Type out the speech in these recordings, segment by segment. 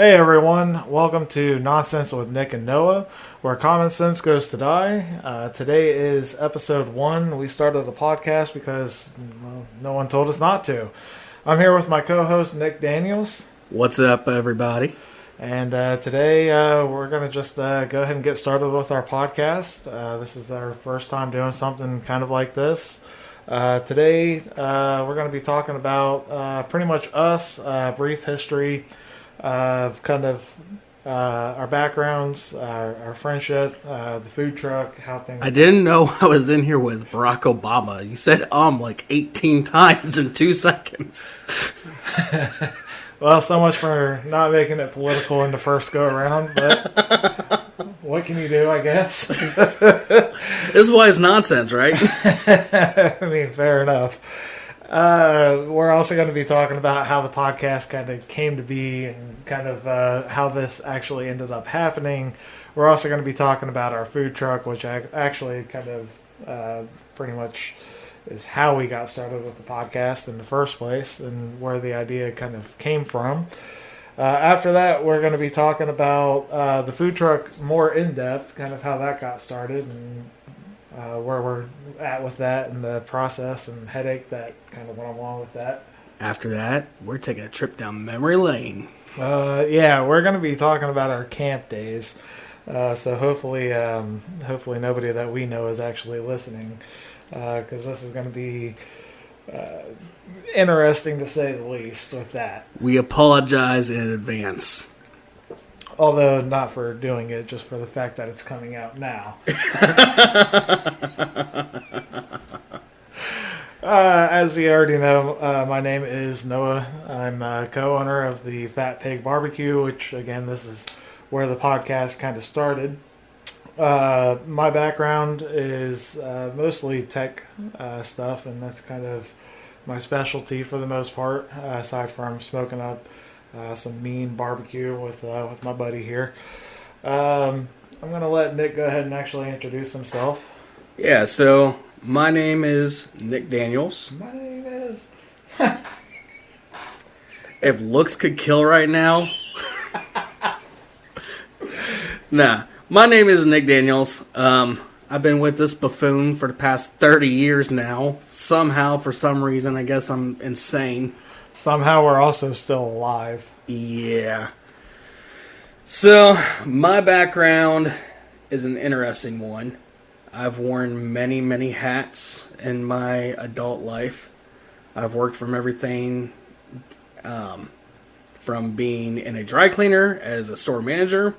Hey everyone, welcome to Nonsense with Nick and Noah, where common sense goes to die. Today is episode 1. We started the podcast because no one told us not to. I'm here with my co-host Nick Daniels. What's up, everybody? And today we're going to just go ahead and get started with our podcast. This is our first time doing something kind of like this. Today we're going to be talking about pretty much us, brief history of kind of our backgrounds, our friendship, the food truck, how things... I didn't know I was in here with Barack Obama. You said like 18 times in 2 seconds. Well, so much for not making it political in the first go around, but what can you do, I guess? This is why it's nonsense, right? I mean, fair enough. We're also going to be talking about how the podcast kind of came to be and kind of how this actually ended up happening. We're also going to be talking about our food truck, which actually kind of pretty much is how we got started with the podcast in the first place and where the idea kind of came from. After that, we're going to be talking about the food truck more in depth, kind of how that got started and where we're at with that and the process and headache that kind of went along with that. After that, we're taking a trip down memory lane. Yeah, we're going to be talking about our camp days. So hopefully nobody that we know is actually listening, because this is going to be interesting to say the least with that. We apologize in advance. Although not for doing it, just for the fact that it's coming out now. As you already know, my name is Noah. I'm co-owner of the Fat Pig Barbecue, which, again, this is where the podcast kind of started. My background is mostly tech stuff, and that's kind of my specialty for the most part, aside from smoking up some mean barbecue with my buddy here. I'm going to let Nick go ahead and actually introduce himself. Yeah, so my name is Nick Daniels. My name is... If looks could kill right now... Nah, my name is Nick Daniels. I've been with this buffoon for the past 30 years now. Somehow, for some reason, I guess I'm insane. Somehow we're also still alive. Yeah. So, my background is an interesting one. I've worn many, many hats in my adult life. I've worked from everything from being in a dry cleaner as a store manager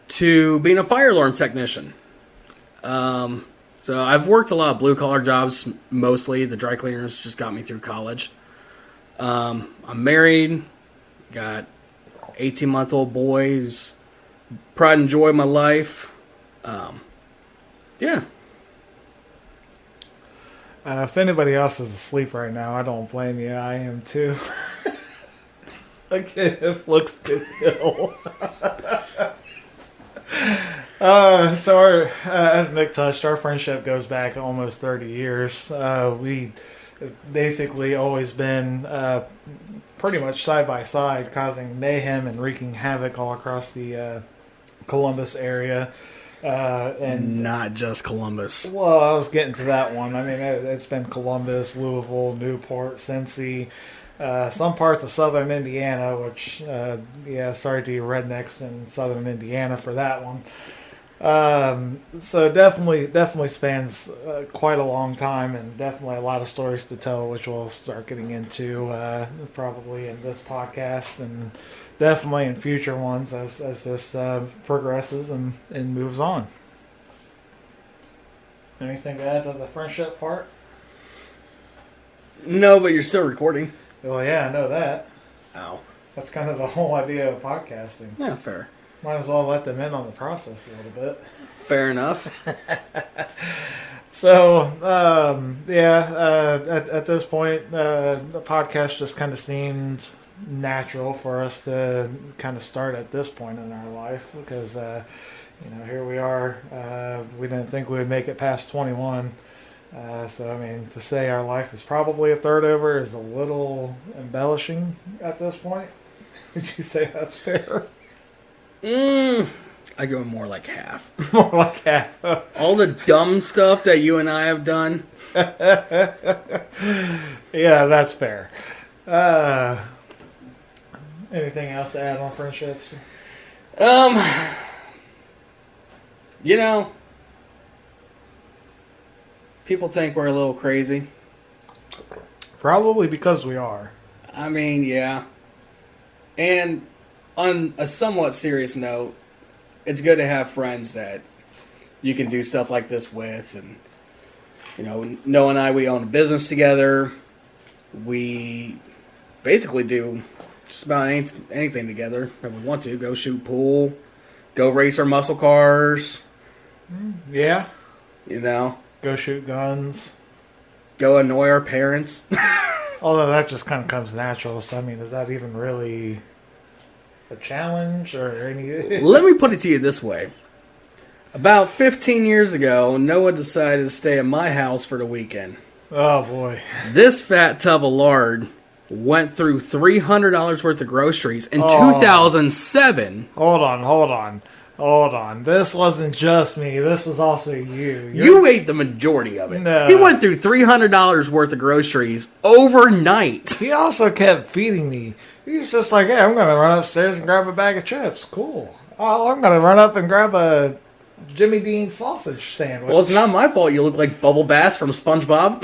to being a fire alarm technician. So I've worked a lot of blue-collar jobs, mostly. The dry cleaners just got me through college. I'm married, got 18-month-old boys, pride and joy of my life. Yeah. If anybody else is asleep right now, I don't blame you. I am too. Again, if looks good kill. As Nick touched, our friendship goes back almost 30 years. We basically always been pretty much side by side, causing mayhem and wreaking havoc all across the Columbus area. And not just Columbus. Well, I was getting to that one. I mean, it's been Columbus, Louisville, Newport, Cincy, some parts of southern Indiana, which, sorry to you rednecks in southern Indiana for that one. So definitely spans quite a long time, and definitely a lot of stories to tell, which we'll start getting into probably in this podcast and definitely in future ones as this progresses and moves on. Anything to add to the friendship part? No, but you're still recording. Well, yeah, I know that. Ow. That's kind of the whole idea of podcasting. Yeah, fair. Might as well let them in on the process a little bit. Fair enough. So, at this point, the podcast just kind of seemed natural for us to kind of start at this point in our life because, here we are. We didn't think we would make it past 21. So, I mean, to say our life is probably a third over is a little embellishing at this point. Would you say that's fair? I go more like half. More like half. All the dumb stuff that you and I have done. Yeah, that's fair. Anything else to add on friendships? You know, people think we're a little crazy. Probably because we are. I mean, yeah. And on a somewhat serious note, it's good to have friends that you can do stuff like this with. And, you know, Noah and I, we own a business together. We basically do just about anything together that we want to. Go shoot pool, go race our muscle cars. Yeah. You know, Go shoot guns. go annoy our parents. Although that just kind of comes natural. So, I mean, is that even really a challenge or any... Let me put it to you this way. About 15 years ago, Noah decided to stay at my house for the weekend. Oh, boy. This fat tub of lard went through $300 worth of groceries in Oh. 2007. Hold on. This wasn't just me. This is also you. You ate the majority of it. No. He went through $300 worth of groceries overnight. He also kept feeding me. He was just like, hey, I'm going to run upstairs and grab a bag of chips. Cool. Oh, I'm going to run up and grab a Jimmy Dean sausage sandwich. Well, it's not my fault you look like Bubble Bass from SpongeBob.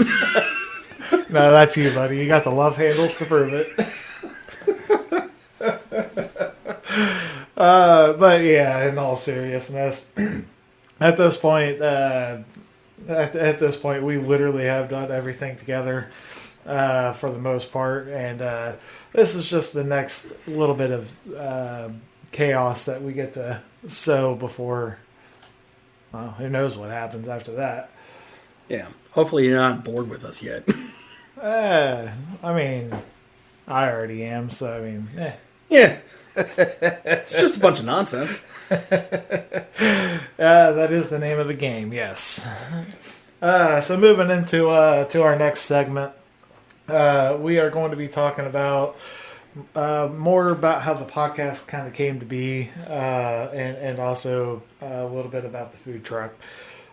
No, that's you, buddy. You got the love handles to prove it. But yeah, in all seriousness, at this point, we literally have done everything together for the most part, and this is just the next little bit of chaos that we get to sow before. Well, who knows what happens after that? Yeah. Hopefully you're not bored with us yet. I mean, I already am, so I mean, Yeah. It's just a bunch of nonsense. that is the name of the game, yes. So moving into to our next segment, we are going to be talking about more about how the podcast kind of came to be, and also a little bit about the food truck.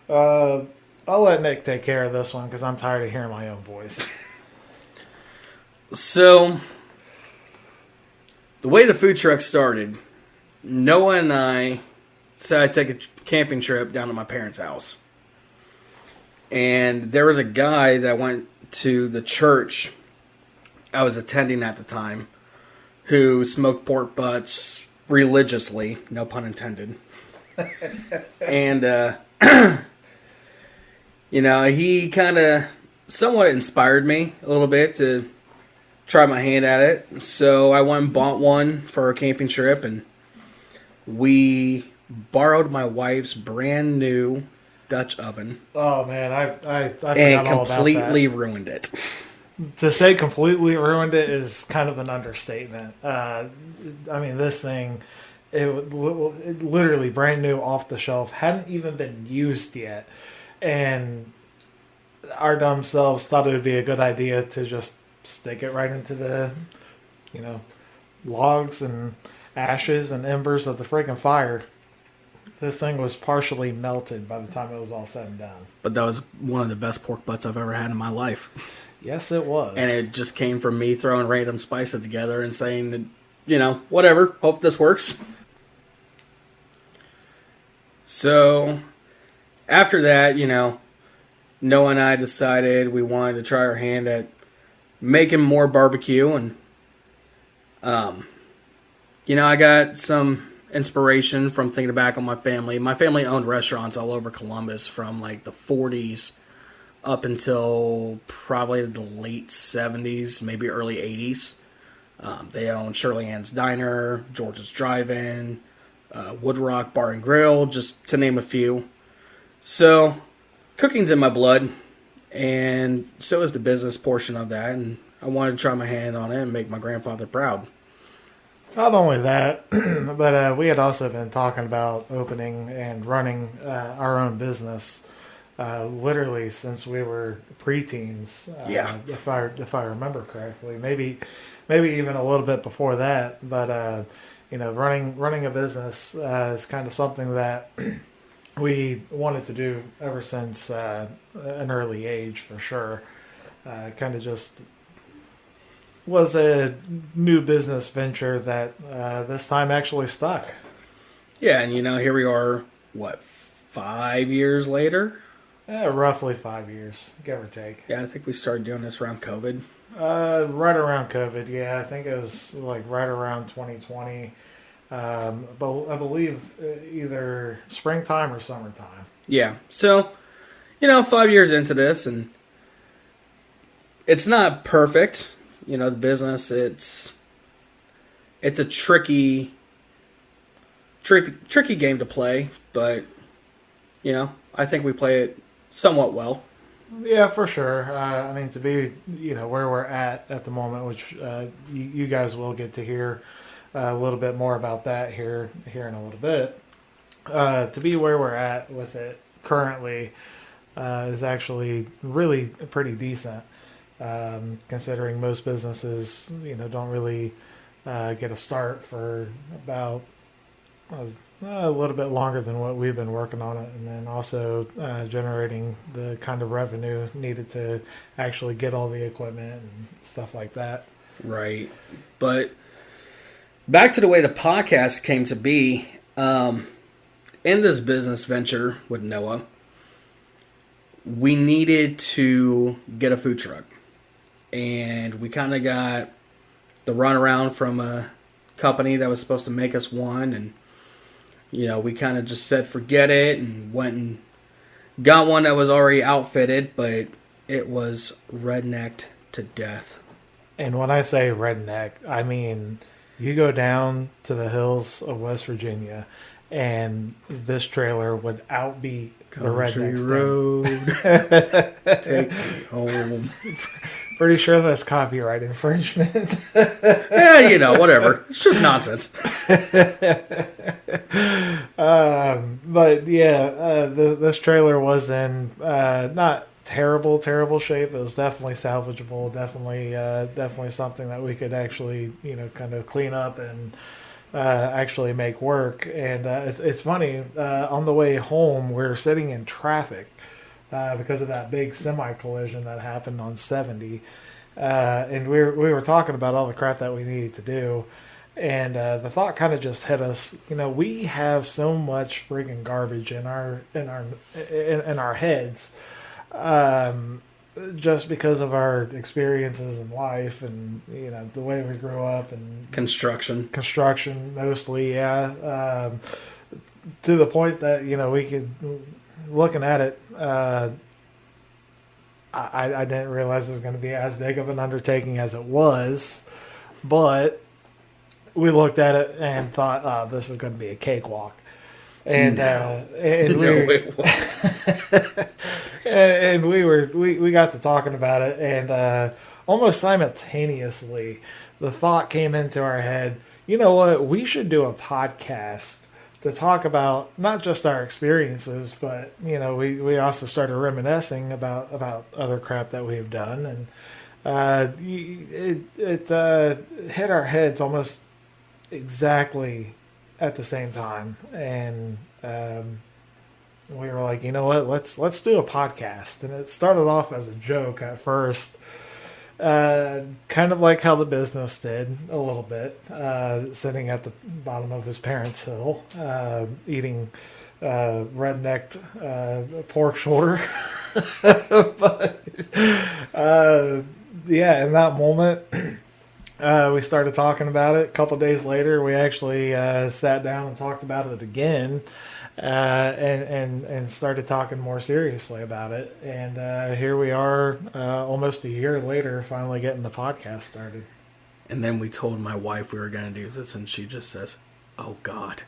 I'll let Nick take care of this one because I'm tired of hearing my own voice. So, the way the food truck started, Noah and I decided to take a camping trip down to my parents' house. And there was a guy that went to the church I was attending at the time who smoked pork butts religiously, no pun intended. And, you know, he kind of somewhat inspired me a little bit to try my hand at it. So I went and bought one for our camping trip, and we borrowed my wife's brand new Dutch oven. Oh man, I forgot and all about that. completely ruined it. To say completely ruined it is kind of an understatement. I mean, this thing, it literally brand new off the shelf, hadn't even been used yet, and our dumb selves thought it would be a good idea to just stick it right into the, logs and ashes and embers of the freaking fire. This thing was partially melted by the time it was all said and done. But that was one of the best pork butts I've ever had in my life. Yes, it was. And it just came from me throwing random spices together and saying that, whatever, hope this works. So, after that, Noah and I decided we wanted to try our hand at making more barbecue. And, I got some inspiration from thinking back on my family. My family owned restaurants all over Columbus from like the 40s up until probably the late 70s, maybe early 80s. They owned Shirley Ann's Diner, George's Drive-In, Woodrock Bar and Grill, just to name a few. So, cooking's in my blood, and so is the business portion of that, and I wanted to try my hand on it and make my grandfather proud. Not only that, but we had also been talking about opening and running our own business, literally since we were preteens. Yeah. If I remember correctly, maybe maybe even a little bit before that. But running a business is kind of something that we wanted to do ever since an early age, for sure. Kind of just was a new business venture that this time actually stuck. Yeah, and here we are, what, 5 years later? Roughly 5 years, give or take. Yeah, I think we started doing this around COVID. Right around COVID, yeah. I think it was like right around 2020. But I believe either springtime or summertime. Yeah, so, 5 years into this, and it's not perfect. The business, it's a tricky game to play, but, I think we play it somewhat well. Yeah, for sure. I mean, to be, where we're at the moment, which you guys will get to hear a little bit more about that here in a little bit. To be where we're at with it currently is actually really pretty decent, considering most businesses, don't really get a start for about a little bit longer than what we've been working on it, and then also generating the kind of revenue needed to actually get all the equipment and stuff like that. Right. But back to the way the podcast came to be, in this business venture with Noah, we needed to get a food truck. And we kind of got the runaround from a company that was supposed to make us one, and we kind of just said forget it and went and got one that was already outfitted, but it was rednecked to death. And when I say redneck, I mean you go down to the hills of West Virginia and this trailer would outbeat the redneck road. Take me home. Pretty sure that's copyright infringement. Yeah, whatever. It's just nonsense. But yeah, this trailer was in not terrible shape. It was definitely salvageable. Definitely something that we could actually, kind of clean up and actually make work. And it's funny. On the way home, we're sitting in traffic. Because of that big semi collision that happened on 70, and we were talking about all the crap that we needed to do, and the thought kind of just hit us. We have so much freaking garbage in our heads, just because of our experiences in life and the way we grew up and construction mostly, yeah. To the point that we could. Looking at it, I didn't realize it was going to be as big of an undertaking as it was, but we looked at it and thought, "Oh, this is going to be a cakewalk." And it was. And we got to talking about it, and almost simultaneously, the thought came into our head. You know what? We should do a podcast to talk about not just our experiences, but we also started reminiscing about other crap that we've done, and it hit our heads almost exactly at the same time, and we were like, let's do a podcast, and it started off as a joke at first. Kind of like how the business did a little bit, sitting at the bottom of his parents' hill, eating rednecked pork shoulder. But yeah, in that moment, we started talking about it. A couple days later, we actually sat down and talked about it again. And started talking more seriously about it. And here we are, almost a year later, finally getting the podcast started. And then we told my wife we were going to do this, and she just says, "Oh, God."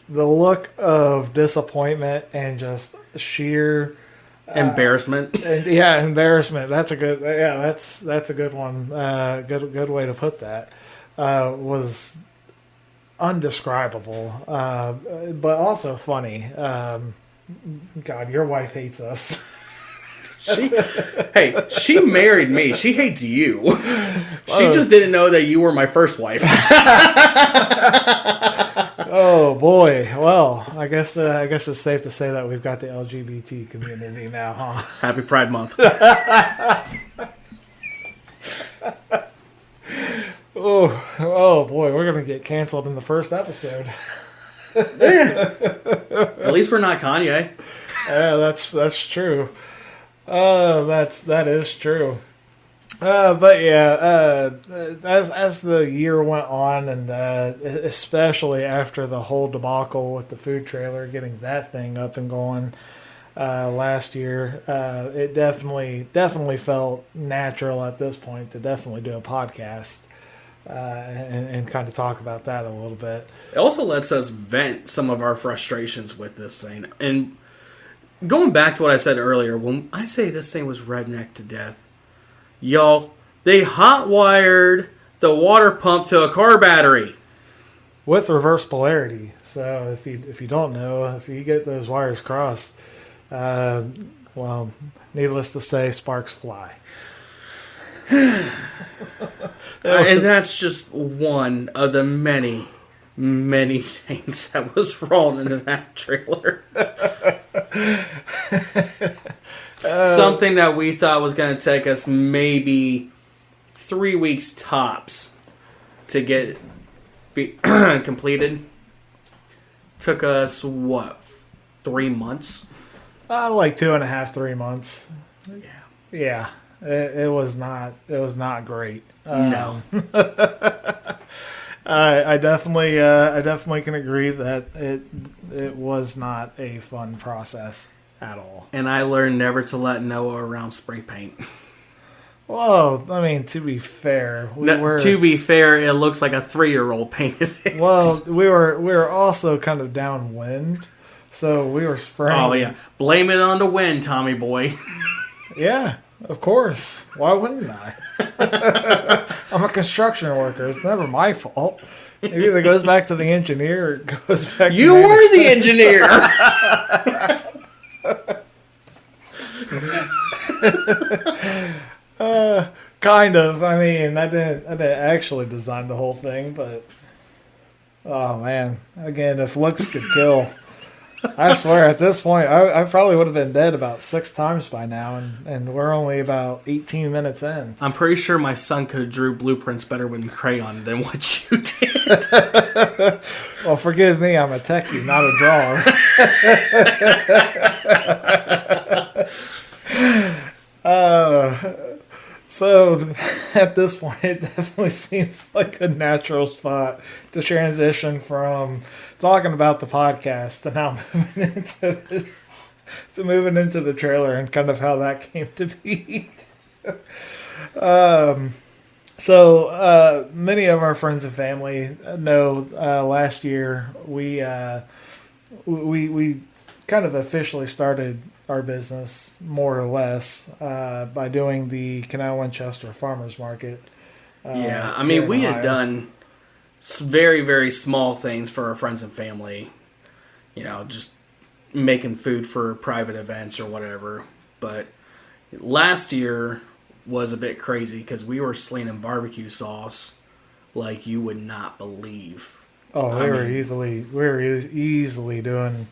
The look of disappointment and just sheer embarrassment. Embarrassment. That's a good. Yeah, that's a good one. Good way to put that. Was undescribable, but also funny. God, your wife hates us. She married me. She hates you. She just didn't know that you were my first wife. Oh boy. Well, I guess it's safe to say that we've got the LGBT community now, huh? Happy Pride Month. Oh boy, we're gonna get canceled in the first episode. At least we're not Kanye. Yeah, that's true. That is true. But yeah, as the year went on, and especially after the whole debacle with the food trailer, getting that thing up and going last year, it definitely felt natural at this point to definitely do a podcast and kind of talk about that a little bit. It also lets us vent some of our frustrations with this thing. And going back to what I said earlier, when I say this thing was redneck to death, y'all, they hot wired the water pump to a car battery with reverse polarity. So if you don't know, if you get those wires crossed, well, needless to say, sparks fly. And that's just one of the many, many things that was wrong in that trailer. Something that we thought was going to take us maybe 3 weeks tops to get completed. Took us, 3 months? Like 2.5, 3 months. Yeah. Yeah. It was not great. No. I definitely can agree that it was not a fun process at all. And I learned never to let Noah around spray paint. Well, I mean, to be fair, to be fair, it looks like a 3-year-old painted it. Well, we were also kind of downwind, so we were spraying. Oh yeah, blame it on the wind, Tommy boy. Yeah, of course. Why wouldn't I? I'm a construction worker. It's never my fault. It either goes back to the engineer or it goes back to you were the engineer. Kind of. I mean, I didn't actually design the whole thing, but oh man, again, if looks could kill, I swear at this point, I probably would have been dead about 6 times by now, and we're only about 18 minutes in. I'm pretty sure my son could have drew blueprints better with crayon than what you did. Well, forgive me, I'm a techie, not a drawer. So at this point, it definitely seems like a natural spot to transition from talking about the podcast to now moving into the trailer and kind of how that came to be. So many of our friends and family know last year we kind of officially started our business more or less by doing the Canal Winchester Farmers Market. Yeah, I mean, we had done very, very small things for our friends and family, just making food for private events or whatever. But last year was a bit crazy because we were slinging barbecue sauce like you would not believe. Oh, we were easily doing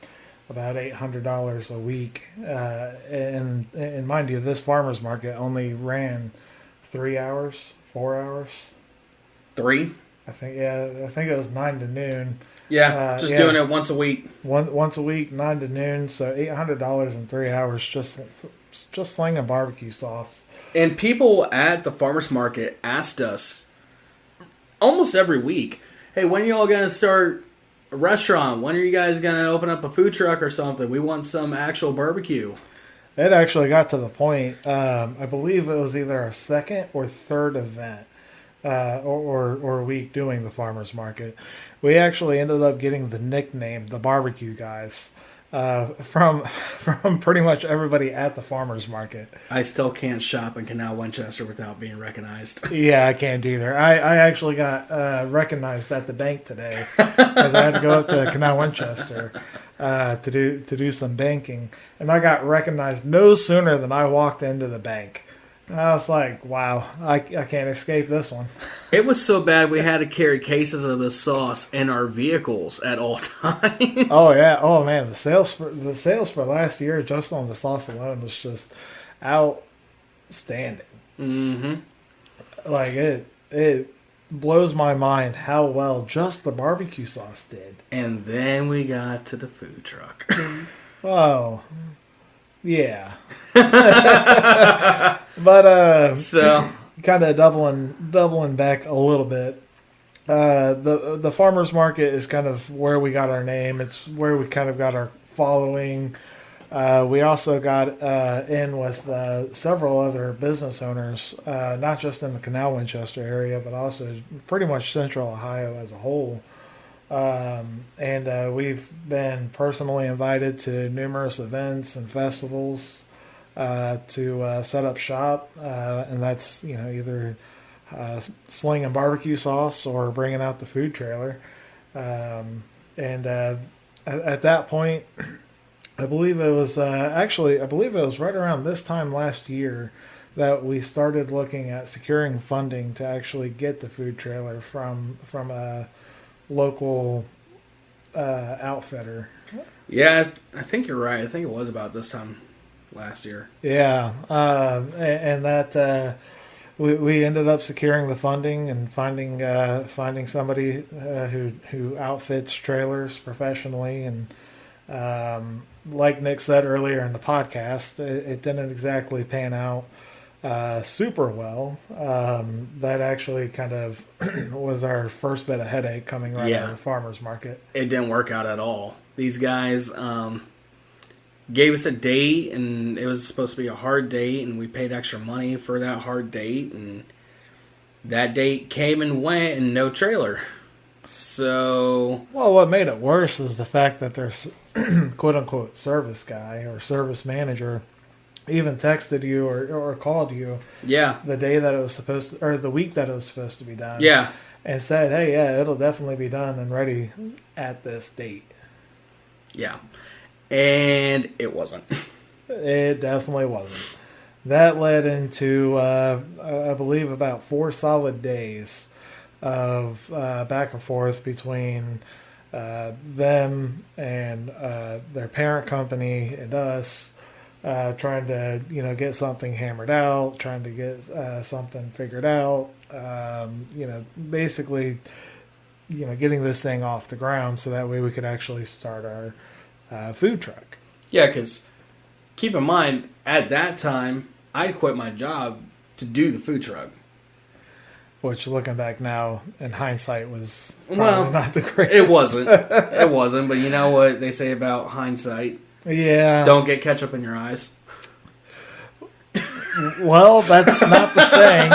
about $800 a week, and mind you, this farmers market only ran 3 hours, 4 hours. 3? I think it was 9 to noon. Yeah, doing it once a week. Once a week, 9 to noon. So $800 in 3 hours, just slinging barbecue sauce. And people at the farmers market asked us almost every week, "Hey, when are y'all gonna start a restaurant? When are you guys gonna open up a food truck or something? We want some actual barbecue." It actually got to the point. I believe it was either our second or third event. Or week doing the farmers market, we actually ended up getting the nickname the barbecue guys from pretty much everybody at the farmers market. I still can't shop in Canal Winchester without being recognized. Yeah, I can't either. I actually got recognized at the bank today because I had to go up to Canal Winchester. to do some banking, and I got recognized no sooner than I walked into the bank. And I was like, "Wow, I can't escape this one." It was so bad we had to carry cases of the sauce in our vehicles at all times. Oh yeah, oh man, the sales for last year just on the sauce alone was just outstanding. Mm-hmm. Like it blows my mind how well just the barbecue sauce did. And then we got to the food truck. Oh, yeah. But So kind of doubling back a little bit. The farmers market is kind of where we got our name. It's where we kind of got our following. We also got in with several other business owners, not just in the Canal Winchester area, but also pretty much Central Ohio as a whole. And we've been personally invited to numerous events and festivals to set up shop, and that's either slinging barbecue sauce or bringing out the food trailer. And at that point, I believe it was right around this time last year that we started looking at securing funding to actually get the food trailer from a local outfitter. yeah, I think you're right. I think it was about this time last year. Yeah, and that we ended up securing the funding and finding somebody who outfits trailers professionally. And like Nick said earlier in the podcast, it didn't exactly pan out super well. That actually kind of was our first bit of headache coming right out of the farmer's market. It didn't work out at all. These guys gave us a date, and it was supposed to be a hard date, and we paid extra money for that hard date, and that date came and went, and no trailer. So, well, what made it worse is the fact that there's quote unquote service guy or service manager even texted you or called you the day that it was supposed to, or the week that it was supposed to be done, and said, hey, yeah, it'll definitely be done and ready at this date. And it wasn't. It definitely wasn't. That led into I believe about 4 solid days of back and forth between them and their parent company and us, trying to get something hammered out, trying to get something figured out. Basically, getting this thing off the ground so that way we could actually start our food truck. Yeah, because keep in mind, at that time, I quit my job to do the food truck. Which, looking back now, in hindsight, was probably not the greatest. It wasn't, but you know what they say about hindsight? Yeah. Don't get ketchup in your eyes. Well, that's not the saying.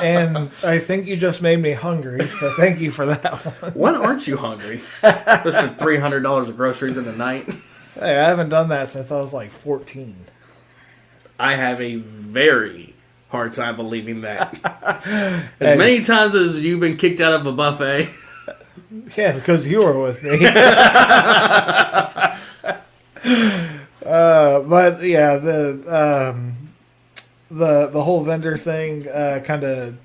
And I think you just made me hungry, so thank you for that one. When aren't you hungry? Mr. $300 of groceries in the night. Hey, I haven't done that since I was like 14. I have a very hard time believing that. As many times as you've been kicked out of a buffet. Yeah, because you were with me. But yeah, the whole vendor thing kind of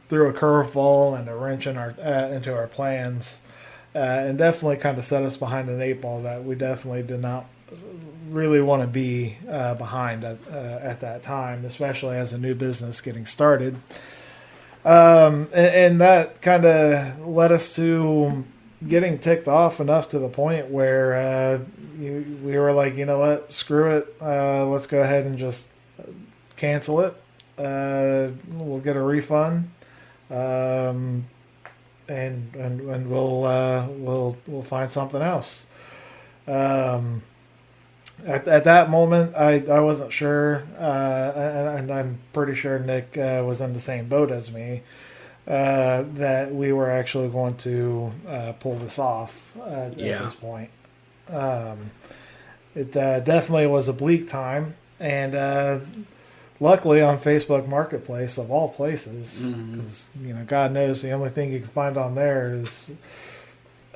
threw a curveball and a wrench in into our plans, and definitely kind of set us behind an 8 ball that we definitely did not really want to be behind at that time, especially as a new business getting started. And that kind of led us to getting ticked off enough to the point where we were like, you know what, screw it. Let's go ahead and just cancel it. We'll get a refund, and we'll find something else. At that moment, I wasn't sure, and I'm pretty sure Nick was in the same boat as me, that we were actually going to pull this off at this point. It definitely was a bleak time, and luckily on Facebook Marketplace, of all places, because God knows the only thing you can find on there is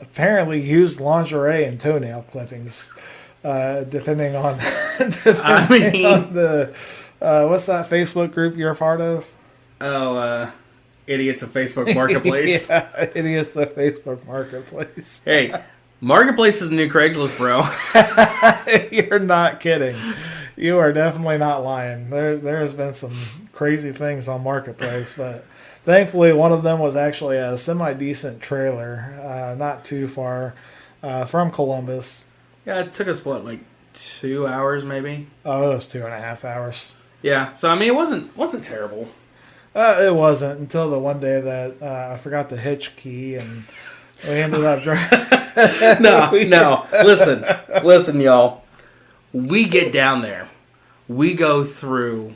apparently used lingerie and toenail clippings, depending on, depending on the what's that Facebook group you're a part of? Oh, idiots of Facebook Marketplace. Yeah, idiots of Facebook Marketplace. Hey, Marketplace is the new Craigslist, bro. You're not kidding. You are definitely not lying. There has been some crazy things on Marketplace, but thankfully one of them was actually a semi-decent trailer, not too far from Columbus. Yeah, it took us, what, like 2 hours maybe? Oh, it was 2.5 hours. Yeah, so I mean, it wasn't terrible. It wasn't until the one day that I forgot the hitch key and we ended up driving. No. Listen, y'all. We get down there. We go through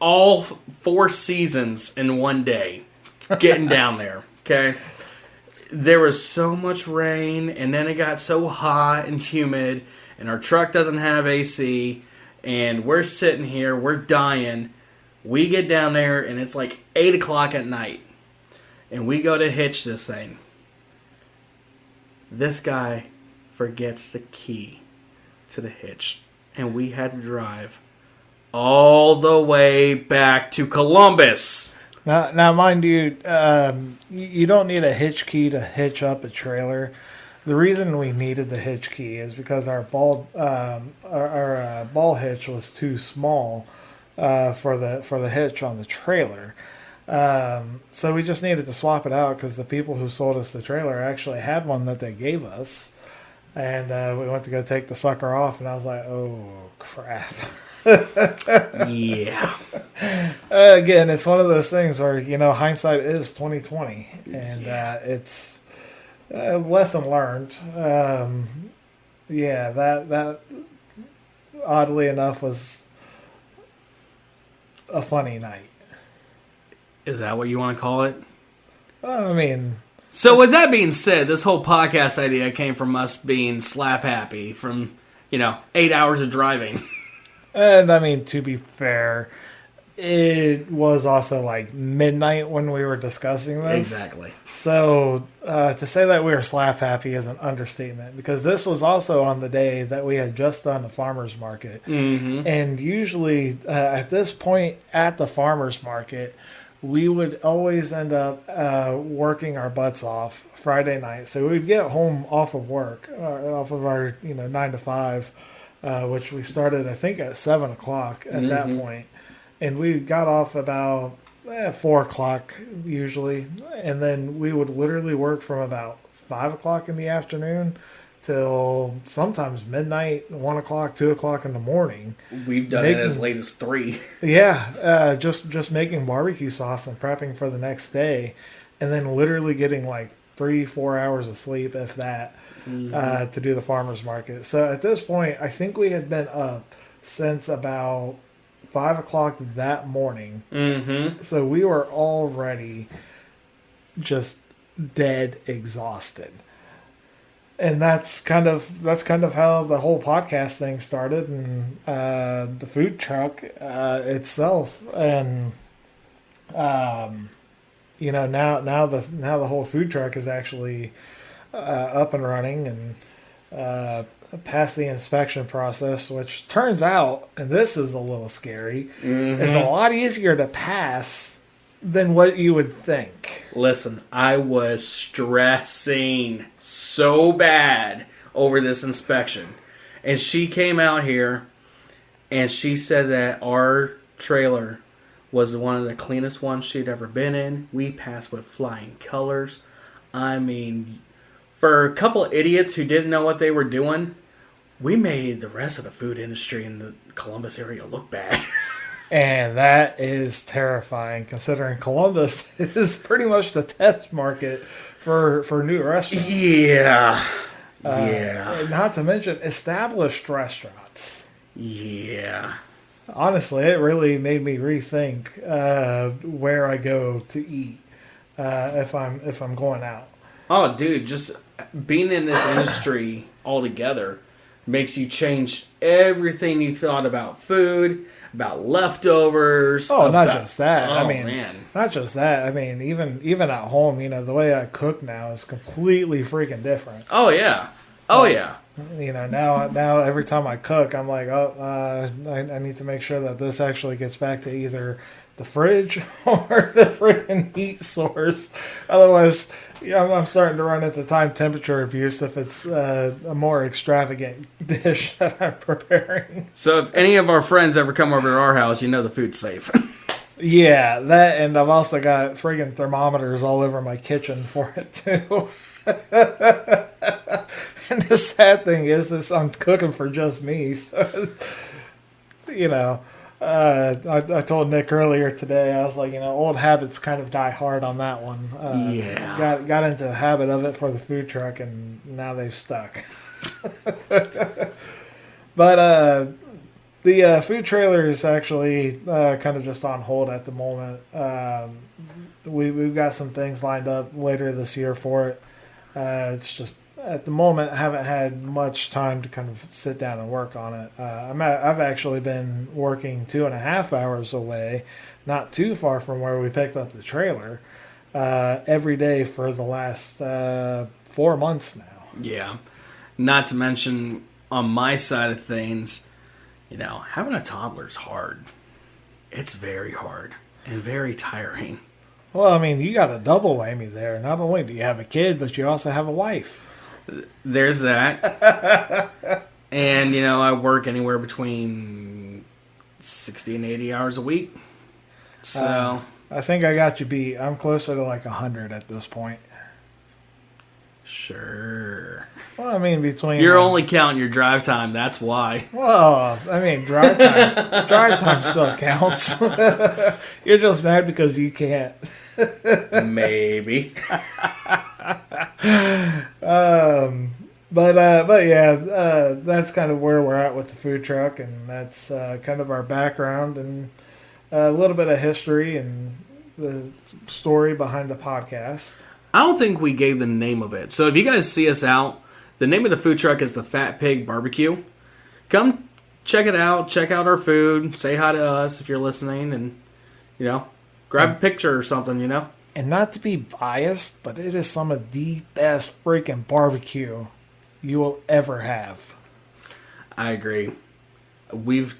all 4 seasons in one day getting down there, okay? There was so much rain, and then it got so hot and humid, and our truck doesn't have AC, and we're sitting here, we're dying. We get down there, and it's like 8 o'clock at night, and we go to hitch this thing. This guy forgets the key to the hitch, and we had to drive all the way back to Columbus. Now, mind you, you don't need a hitch key to hitch up a trailer. The reason we needed the hitch key is because our ball hitch was too small for the hitch on the trailer. So we just needed to swap it out because the people who sold us the trailer actually had one that they gave us. And we went to go take the sucker off, and I was like, oh, crap. Yeah. Again, it's one of those things where, hindsight is 2020. And it's lesson learned. That oddly enough was a funny night. Is that what you want to call it? I mean... So with that being said, this whole podcast idea came from us being slap happy from, 8 hours of driving. And I mean, to be fair, it was also like midnight when we were discussing this. Exactly. So to say that we were slap happy is an understatement, because this was also on the day that we had just done the farmer's market. Mm-hmm. And usually at this point at the farmer's market, we would always end up working our butts off Friday night. So we'd get home off of work, off of our 9 to 5, which we started, I think, at 7 o'clock at that point. And we got off about 4 o'clock usually. And then we would literally work from about 5 o'clock in the afternoon till sometimes midnight, 1 o'clock, 2 o'clock in the morning. We've done it as late as 3. Yeah, just making barbecue sauce and prepping for the next day, and then literally getting like 3-4 hours of sleep, if that, to do the farmer's market. So at this point, I think we had been up since about 5 o'clock that morning. Mm-hmm. So we were already just dead exhausted. And that's kind of how the whole podcast thing started, and the food truck itself, and now the whole food truck is actually up and running and passed the inspection process, which turns out, and this is a little scary, is a lot easier to pass than what you would think. Listen, I was stressing so bad over this inspection. And she came out here and she said that our trailer was one of the cleanest ones she'd ever been in. We passed with flying colors. I mean, for a couple of idiots who didn't know what they were doing, we made the rest of the food industry in the Columbus area look bad. And that is terrifying, considering Columbus is pretty much the test market for new restaurants. Yeah. Not to mention established restaurants. Yeah. Honestly, it really made me rethink where I go to eat if I'm going out. Oh, dude, just being in this industry altogether makes you change everything you thought about food, about leftovers. Oh, not about- just that. Oh, I mean, man. not just that. I mean, even at home, the way I cook now is completely freaking different. Oh, yeah. Oh, yeah. Now every time I cook, I'm like, I need to make sure that this actually gets back to either the fridge or the freaking heat source. Otherwise, I'm starting to run into time temperature abuse if it's a more extravagant dish that I'm preparing. So if any of our friends ever come over to our house, the food's safe. Yeah, that, and I've also got friggin' thermometers all over my kitchen for it too. And the sad thing is I'm cooking for just me, so I told Nick earlier today, I was like, old habits kind of die hard on that one. Yeah. Got into the habit of it for the food truck, and now they've stuck. But the food trailer is actually kind of just on hold at the moment. We've got some things lined up later this year for it. It's just at the moment I haven't had much time to kind of sit down and work on it. I've actually been working 2.5 hours away, not too far from where we picked up the trailer, every day for the last 4 months now. Yeah. Not to mention, on my side of things, having a toddler is hard. It's very hard and very tiring. Well, I mean, you got a double whammy there. Not only do you have a kid, but you also have a wife. There's that. And, I work anywhere between 60 and 80 hours a week. So. I think I got you beat. I'm closer to like 100 at this point. Sure. Well, I mean, between... You're only counting your drive time, that's why. Well, I mean, drive time still counts. You're just mad because you can't. Maybe. But yeah, that's kind of where we're at with the food truck, and that's kind of our background and a little bit of history and the story behind the podcast. I don't think we gave the name of it. So if you guys see us out, the name of the food truck is the Fat Pig Barbecue. Come check it out. Check out our food. Say hi to us if you're listening, and grab a picture or something. And not to be biased, but it is some of the best freaking barbecue you will ever have. I agree. We've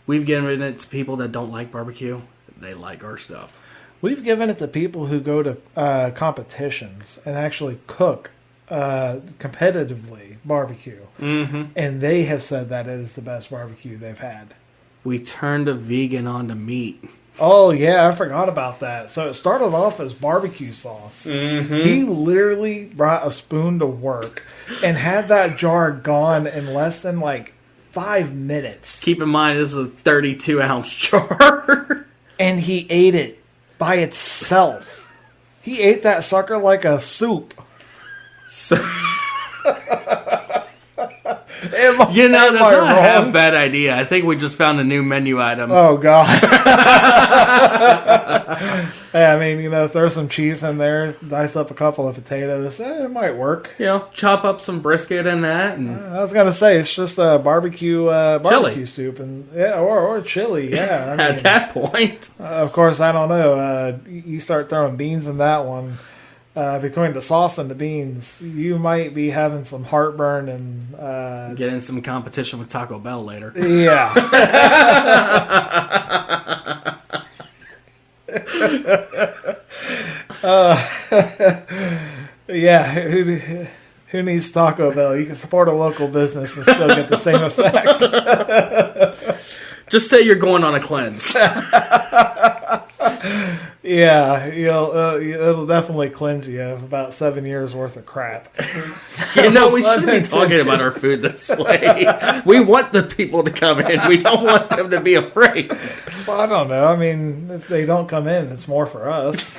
given it to people that don't like barbecue. They like our stuff. We've given it to people who go to competitions and actually cook competitively barbecue. Mm-hmm. And they have said that it is the best barbecue they've had. We turned a vegan onto meat. Oh, yeah, I forgot about that. So it started off as barbecue sauce. Mm-hmm. He literally brought a spoon to work and had that jar gone in less than 5 minutes. Keep in mind, this is a 32-ounce jar. And he ate it by itself. He ate that sucker like a soup. So, That's not a half bad idea. I think we just found a new menu item. Oh, God. Hey, I mean, throw some cheese in there, dice up a couple of potatoes. It might work. Chop up some brisket in that. And I was going to say, it's just a barbecue chili soup. Or chili, yeah. I mean, at that point. Of course, I don't know. You start throwing beans in that one. Between the sauce and the beans, you might be having some heartburn and get in some competition with Taco Bell later. Yeah. Yeah. Who needs Taco Bell? You can support a local business and still get the same effect. Just say you're going on a cleanse. Yeah, it'll definitely cleanse you of about 7 years worth of crap. We shouldn't be talking about our food this way. We want the people to come in. We don't want them to be afraid. Well, I don't know. I mean, if they don't come in, it's more for us.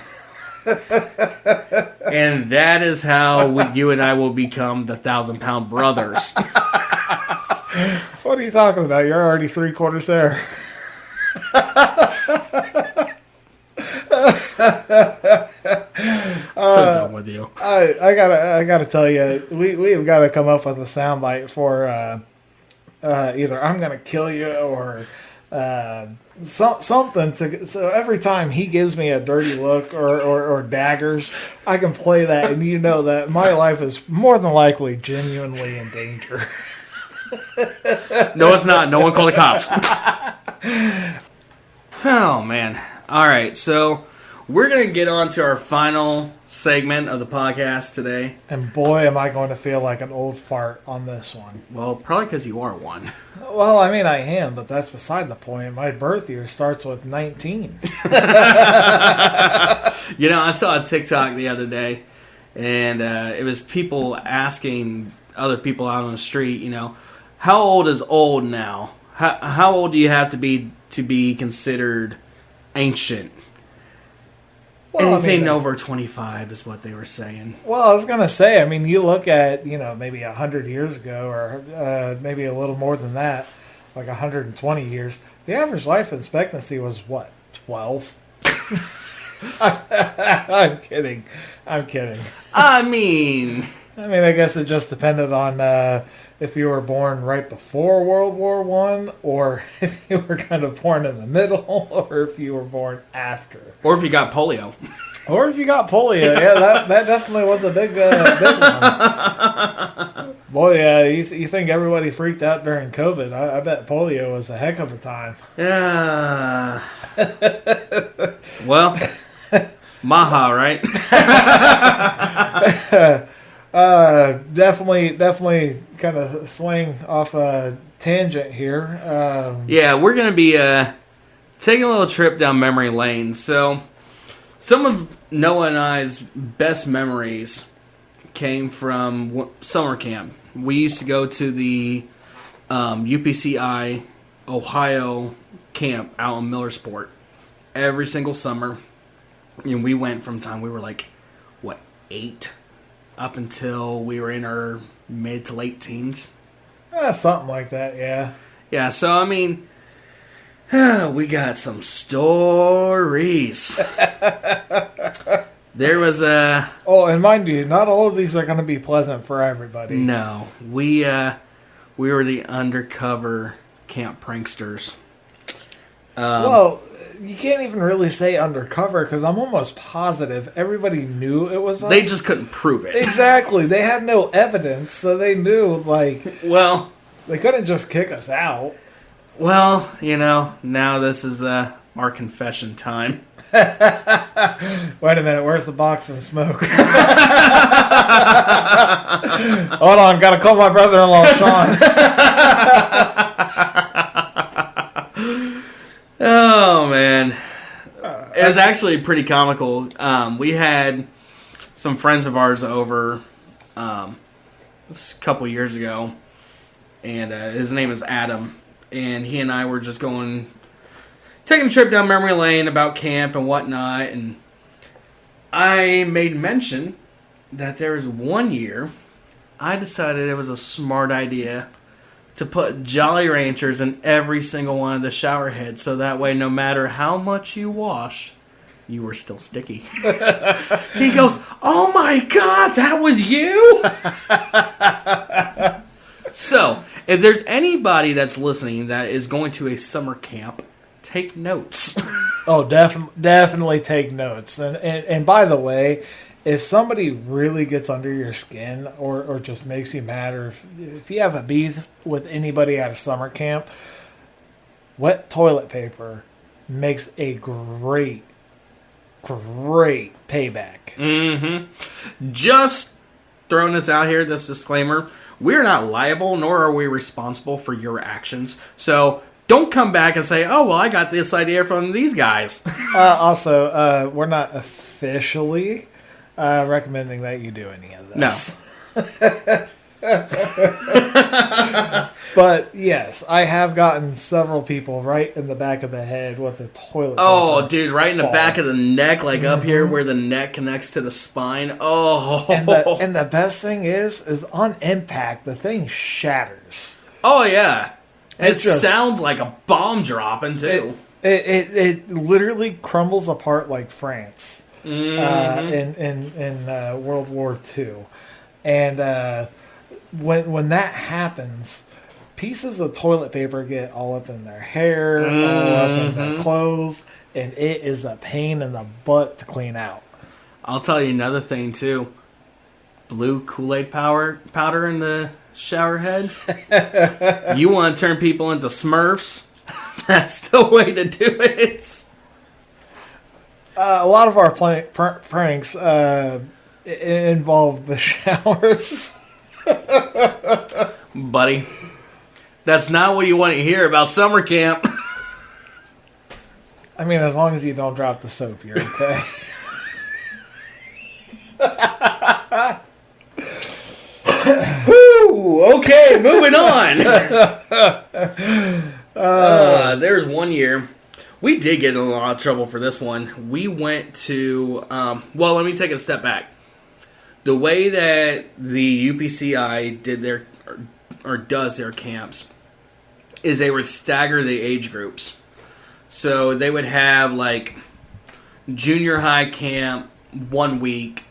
And that is how you and I will become the 1,000-pound brothers. What are you talking about? You're already 3/4 there. So done with you. I gotta tell you, we have got to come up with a soundbite for either "I'm gonna kill you" or something to. So every time he gives me a dirty look or daggers, I can play that, and you know that my life is more than likely genuinely in danger. No, it's not. No one call the cops. Oh, man. All right, so we're going to get on to our final segment of the podcast today. And boy, am I going to feel like an old fart on this one. Well, probably because you are one. Well, I mean, I am, but that's beside the point. My birth year starts with 19. You know, I saw a TikTok the other day, and it was people asking other people out on the street, you know, how old is old now? How old do you have to be considered ancient? Well, Anything over 25 is what they were saying. Well, I was going to say, I mean, you look at, you know, maybe 100 years ago or maybe a little more than that, like 120 years. The average life expectancy was what, 12? I'm kidding. I mean, I guess it just depended on if you were born right before World War I, or if you were kind of born in the middle, or if you were born after. or if you got polio. Or if you got polio. Yeah, that definitely was a big one. Boy, yeah, you think everybody freaked out during COVID. I bet polio was a heck of a time. Yeah. Well, Maha, right? Definitely kind of swing off a tangent here. Yeah, we're going to be taking a little trip down memory lane. So, some of Noah and I's best memories came from summer camp. We used to go to the UPCI Ohio camp out in Millersport every single summer. And we went from time we were like, 8? Up until we were in our mid to late teens. Something like that, yeah. Yeah, so I mean, we got some stories. There was a... Oh, and mind you, not all of these are going to be pleasant for everybody. No, we were the undercover camp pranksters. Well, you can't even really say undercover because I'm almost positive everybody knew it was us. They just couldn't prove it. Exactly. They had no evidence, so they knew, like... Well... They couldn't just kick us out. Well, you know, now this is our confession time. Wait a minute, where's the box and smoke? Hold on, gotta call my brother-in-law, Sean. Oh, man. It was actually pretty comical. We had some friends of ours over this a couple years ago, and his name is Adam, and he and I were just taking a trip down memory lane about camp and whatnot, and I made mention that there was one year I decided it was a smart idea to put Jolly Ranchers in every single one of the shower heads, so that way no matter how much you wash, you were still sticky. He goes, "Oh my God, that was you?" So, if there's anybody that's listening that is going to a summer camp, take notes. Oh, definitely take notes. And by the way, if somebody really gets under your skin or just makes you mad, or if you have a beef with anybody at a summer camp, wet toilet paper makes a great payback. Mm-hmm. Just throwing this out here, this disclaimer, we're not liable nor are we responsible for your actions. So don't come back and say, "Oh, well, I got this idea from these guys." Also, we're not officially recommending that you do any of this. No. But yes, I have gotten several people right in the back of the head with a toilet. Oh, dude, right in the back of the neck, like up here where the neck connects to the spine. Oh. And the best thing is on impact, the thing shatters. Oh, yeah. It just sounds like a bomb dropping, too. It literally crumbles apart like France in World War II. And when that happens, pieces of toilet paper get all up in their hair, all up in their clothes, and it is a pain in the butt to clean out. I'll tell you another thing, too. Blue Kool-Aid powder in the shower head. You want to turn people into Smurfs? That's the way to do it. A lot of our pranks involve the showers. Buddy, that's not what you want to hear about summer camp. I mean, as long as you don't drop the soap, you're okay. Whew, okay, moving on. There's one year. We did get in a lot of trouble for this one. We went to, well, let me take a step back. The way that the UPCI did their, or does their camps, is they would stagger the age groups. So they would have, like, junior high camp 1 week,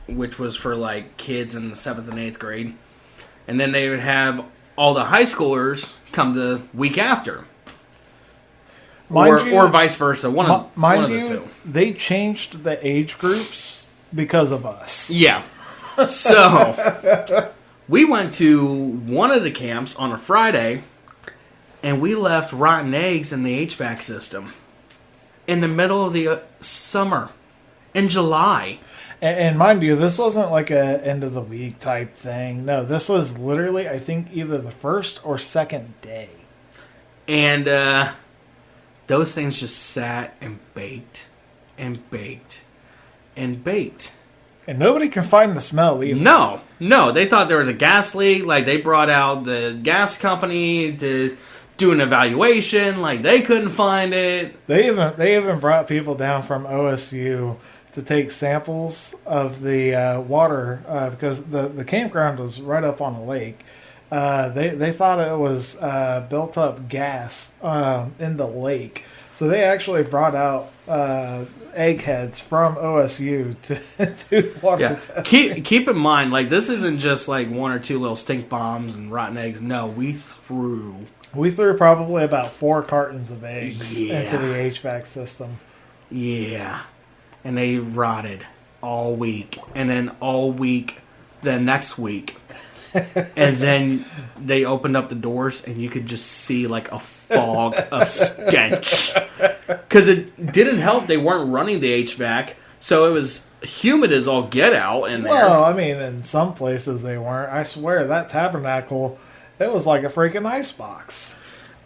which was for, like, kids in the 7th and 8th grade. And then they would have all the high schoolers come the week after. Or vice versa. One of the two. They changed the age groups because of us. Yeah. So, we went to one of the camps on a Friday, and we left rotten eggs in the HVAC system in the middle of the summer, in July. And mind you, this wasn't like a end of the week type thing. No, this was literally, I think, either the first or second day. And those things just sat and baked and baked and baked. And nobody can find the smell either. No. They thought there was a gas leak. Like, they brought out the gas company to do an evaluation. Like, they couldn't find it. They even brought people down from OSU to take samples of the water because the campground was right up on a lake. They thought it was built up gas in the lake. So they actually brought out eggheads from OSU to do water testing. Keep in mind, like, this isn't just like one or two little stink bombs and rotten eggs. No, we threw probably about 4 cartons of eggs into the HVAC system. Yeah. And they rotted all week. And then all week the next week. And then they opened up the doors and you could just see like a fog of stench. Because it didn't help they weren't running the HVAC. So it was humid as all get out in there. Well, I mean, in some places they weren't. I swear, that tabernacle, it was like a freaking icebox.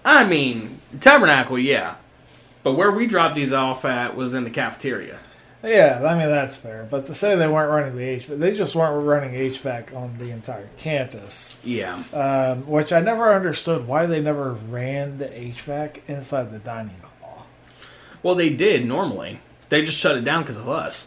I mean, tabernacle, yeah. But where we dropped these off at was in the cafeteria. Yeah, I mean, that's fair. But to say they weren't running the HVAC, they just weren't running HVAC on the entire campus. Yeah. Which I never understood why they never ran the HVAC inside the dining hall. Well, they did normally. They just shut it down because of us.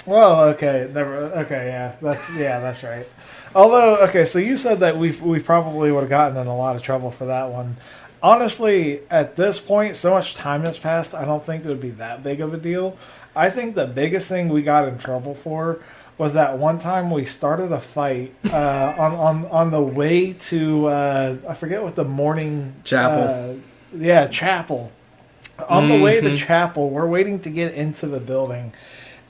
Well, okay. That's right. Although, okay, so you said that we probably would have gotten in a lot of trouble for that one. Honestly, at this point, so much time has passed, I don't think it would be that big of a deal. I think the biggest thing we got in trouble for was that one time we started a fight on the way to, I forget what the morning... Chapel. Chapel. On the way to chapel, we're waiting to get into the building.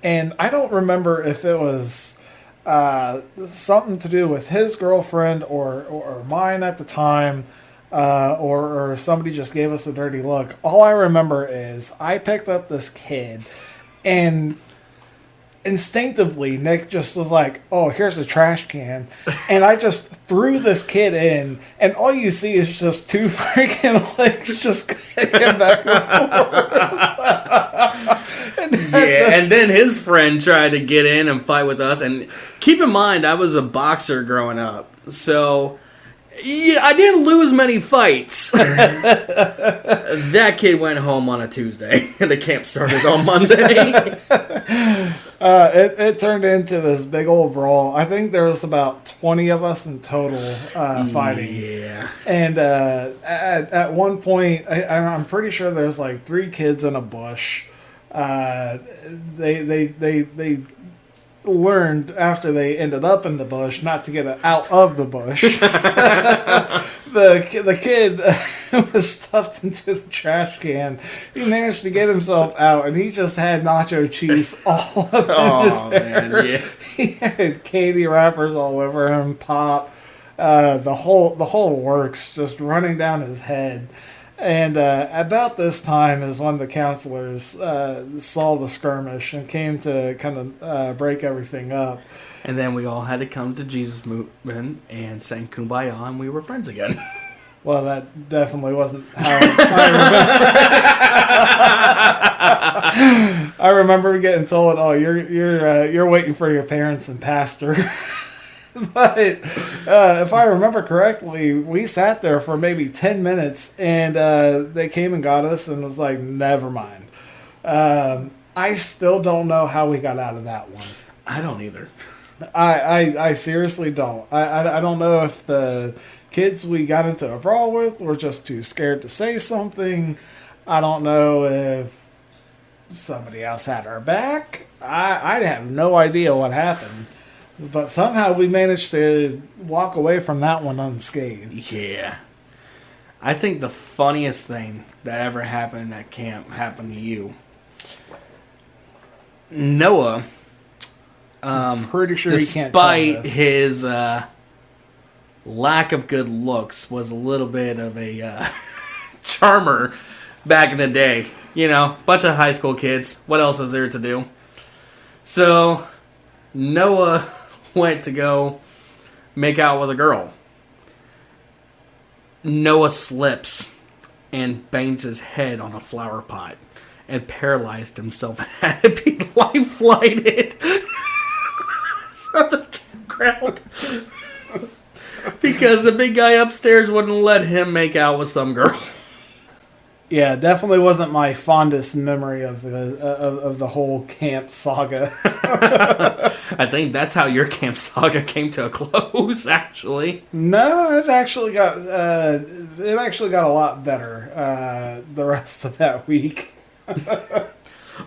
And I don't remember if it was something to do with his girlfriend or mine at the time... or somebody just gave us a dirty look. All I remember is I picked up this kid, and instinctively Nick just was like, "Oh, here's a trash can," and I just threw this kid in, and all you see is just 2 freaking legs just kicking back and forth. And then his friend tried to get in and fight with us. And keep in mind, I was a boxer growing up, so. Yeah, I didn't lose many fights. That kid went home on a Tuesday, and the camp started on Monday. It turned into this big old brawl. I think there was about 20 of us in total fighting. Yeah. And at one point, I'm pretty sure there's like 3 kids in a bush. They learned after they ended up in the bush not to get out of the bush. The kid was stuffed into the trash can. He managed to get himself out, and he just had nacho cheese all up in his hair. Man, yeah. He had candy wrappers all over him, pop, the whole works just running down his head. And about this time is when the counselors saw the skirmish and came to kind of break everything up. And then we all had to come to Jesus movement and sang Kumbaya, and we were friends again. Well, that definitely wasn't how I remember. I remember getting told, "Oh, you're waiting for your parents and pastor." But if I remember correctly, we sat there for maybe 10 minutes, and they came and got us, and was like, "Never mind." I still don't know how we got out of that one. I don't either. I seriously don't. I don't know if the kids we got into a brawl with were just too scared to say something. I don't know if somebody else had our back. I have no idea what happened. But somehow we managed to walk away from that one unscathed. Yeah. I think the funniest thing that ever happened at camp happened to you. Noah, I'm pretty sure he can't despite his lack of good looks, was a little bit of a charmer back in the day. You know, bunch of high school kids. What else is there to do? So, Noah went to go make out with a girl. Noah slips and bangs his head on a flower pot and paralyzed himself and had to be life-flighted from the campground because the big guy upstairs wouldn't let him make out with some girl. Yeah, definitely wasn't my fondest memory of the whole camp saga. I think that's how your camp saga came to a close, actually. No, it actually got a lot better the rest of that week.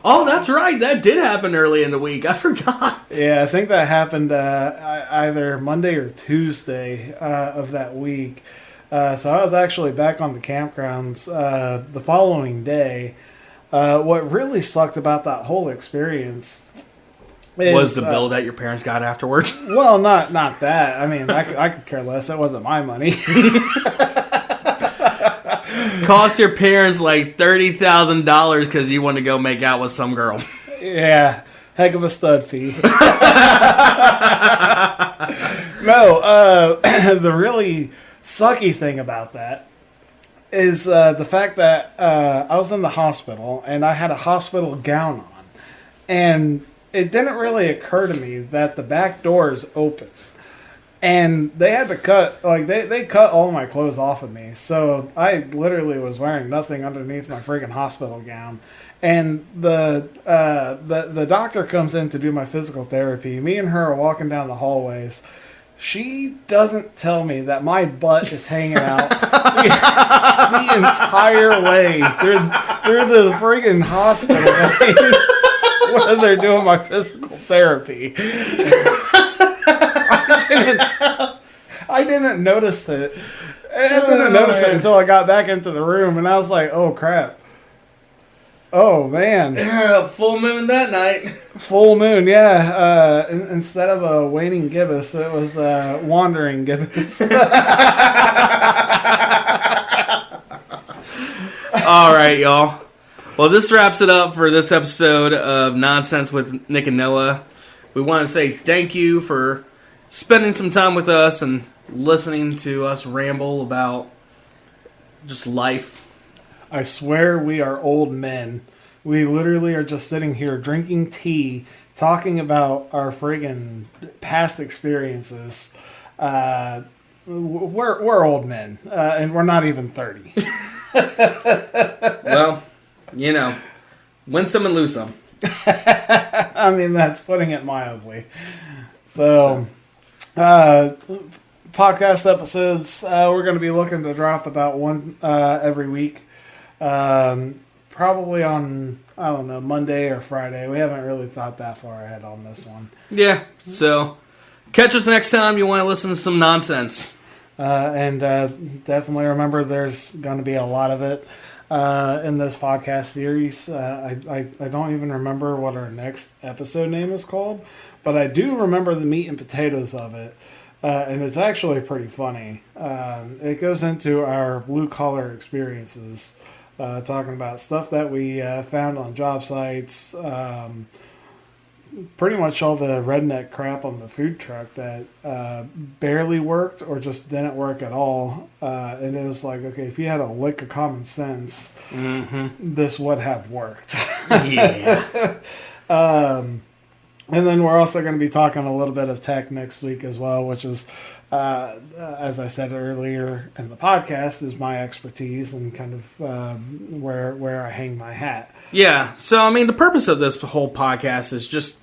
Oh, that's right. That did happen early in the week. I forgot. Yeah, I think that happened either Monday or Tuesday of that week. So I was actually back on the campgrounds the following day. What really sucked about that whole experience was the bill that your parents got afterwards. Well, not that. I mean, I could care less. It wasn't my money. Cost your parents like $30,000 because you wanted to go make out with some girl. Yeah, heck of a stud fee. No, the really sucky thing about that is the fact that I was in the hospital and I had a hospital gown on, and it didn't really occur to me that the back door is open, and they had to cut they cut all my clothes off of me, so I literally was wearing nothing underneath my freaking hospital gown. And the doctor comes in to do my physical therapy. Me and her are walking down the hallways. She doesn't tell me that my butt is hanging out the entire way through the freaking hospital where they're doing my physical therapy. I didn't notice it. I didn't notice it until I got back into the room, and I was like, "Oh crap! Oh man!" Full moon that night. Full moon, yeah. Instead of a waning gibbous, it was wandering gibbous. All right, y'all. Well, this wraps it up for this episode of Nonsense with Nick and Noah. We want to say thank you for spending some time with us and listening to us ramble about just life. I swear we are old men. We literally are just sitting here drinking tea, talking about our friggin' past experiences. We're old men, and we're not even 30. Well, you know, win some and lose some. I mean, that's putting it mildly. So podcast episodes, we're going to be looking to drop about one every week. Probably on I don't know, Monday or Friday. We haven't really thought that far ahead on this one. Yeah, so catch us next time you want to listen to some nonsense. And definitely remember there's going to be a lot of it in this podcast series. I don't even remember what our next episode name is called, but I do remember the meat and potatoes of it. And it's actually pretty funny. It goes into our blue-collar experiences, talking about stuff that we found on job sites, pretty much all the redneck crap on the food truck that barely worked or just didn't work at all. And it was like, okay, if you had a lick of common sense, this would have worked. Yeah. And then we're also going to be talking a little bit of tech next week as well, which is, as I said earlier in the podcast, is my expertise and kind of where I hang my hat. Yeah, so I mean, the purpose of this whole podcast is just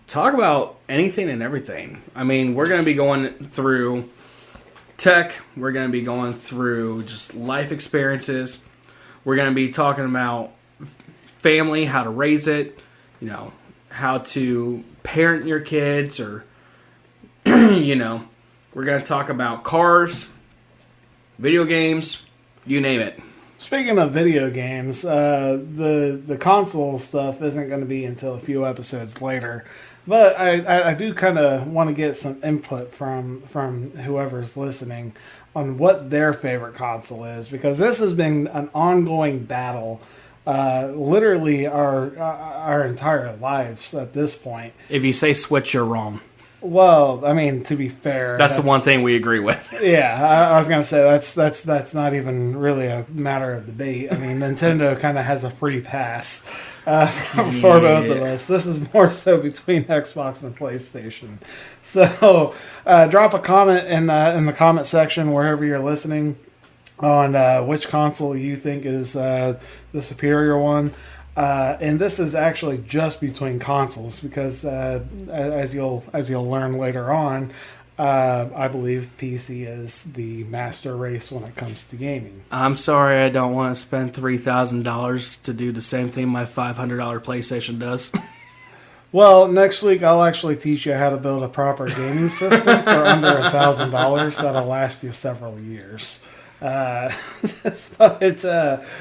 talk about anything and everything. I mean, we're going to be going through tech. We're going to be going through just life experiences. We're going to be talking about family, how to raise it, you know, how to parent your kids, or, you know, we're going to talk about cars, video games, you name it. Speaking of video games, the console stuff isn't going to be until a few episodes later. But I do kind of want to get some input from whoever's listening on what their favorite console is, because this has been an ongoing battle, literally our entire lives at this point. If you say Switch, you're wrong. Well, I mean, to be fair, that's the one thing we agree with. Yeah, I was gonna say that's not even really a matter of debate. I mean, Nintendo kind of has a free pass for both of us. This is more so between Xbox and PlayStation. So, drop a comment in the comment section wherever you're listening on which console you think is the superior one. And this is actually just between consoles, because as you'll learn later on, I believe PC is the master race when it comes to gaming. I'm sorry, I don't want to spend $3,000 to do the same thing my $500 PlayStation does. Well, next week I'll actually teach you how to build a proper gaming system for under $1,000 that'll last you several years. It's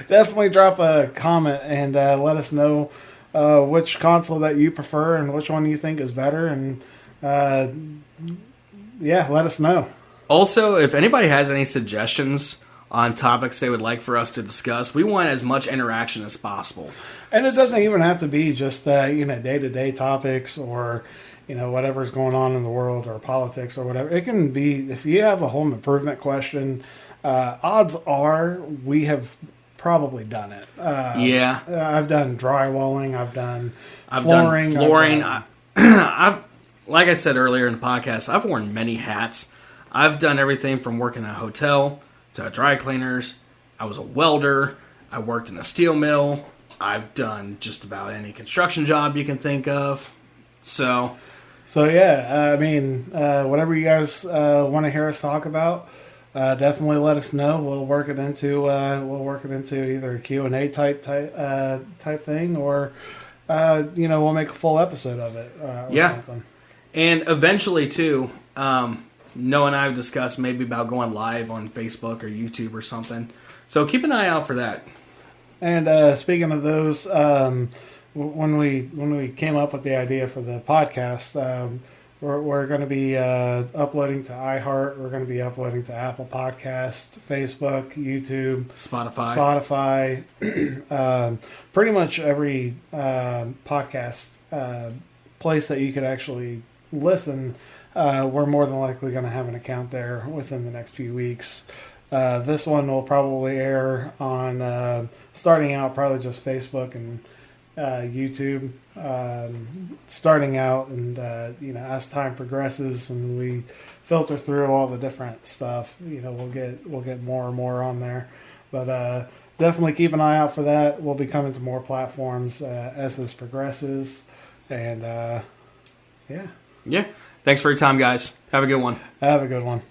definitely drop a comment and let us know which console that you prefer and which one you think is better, and let us know. Also, if anybody has any suggestions on topics they would like for us to discuss, we want as much interaction as possible. And it doesn't even have to be just day-to-day topics or whatever's going on in the world or politics or whatever. It can be, if you have a home improvement question, odds are we have probably done it. Yeah. I've done drywalling. I've done flooring. I've like I said earlier in the podcast, I've worn many hats. I've done everything from working at a hotel to dry cleaners. I was a welder. I worked in a steel mill. I've done just about any construction job you can think of. So yeah, I mean, whatever you guys want to hear us talk about, definitely let us know. We'll work it into either a Q&A type thing, or we'll make a full episode of it. Or something. And eventually too, Noah and I have discussed maybe about going live on Facebook or YouTube or something. So keep an eye out for that. And speaking of those, when we came up with the idea for the podcast, we're going to be uploading to iHeart. We're going to be uploading to Apple Podcast, Facebook, YouTube, Spotify, pretty much every podcast place that you could actually listen. We're more than likely going to have an account there within the next few weeks. This one will probably air on starting out probably just Facebook and YouTube, starting out, and as time progresses and we filter through all the different stuff, we'll get more and more on there. But definitely keep an eye out for that. We'll be coming to more platforms as this progresses, and yeah. Thanks for your time, guys. Have a good one. Have a good one.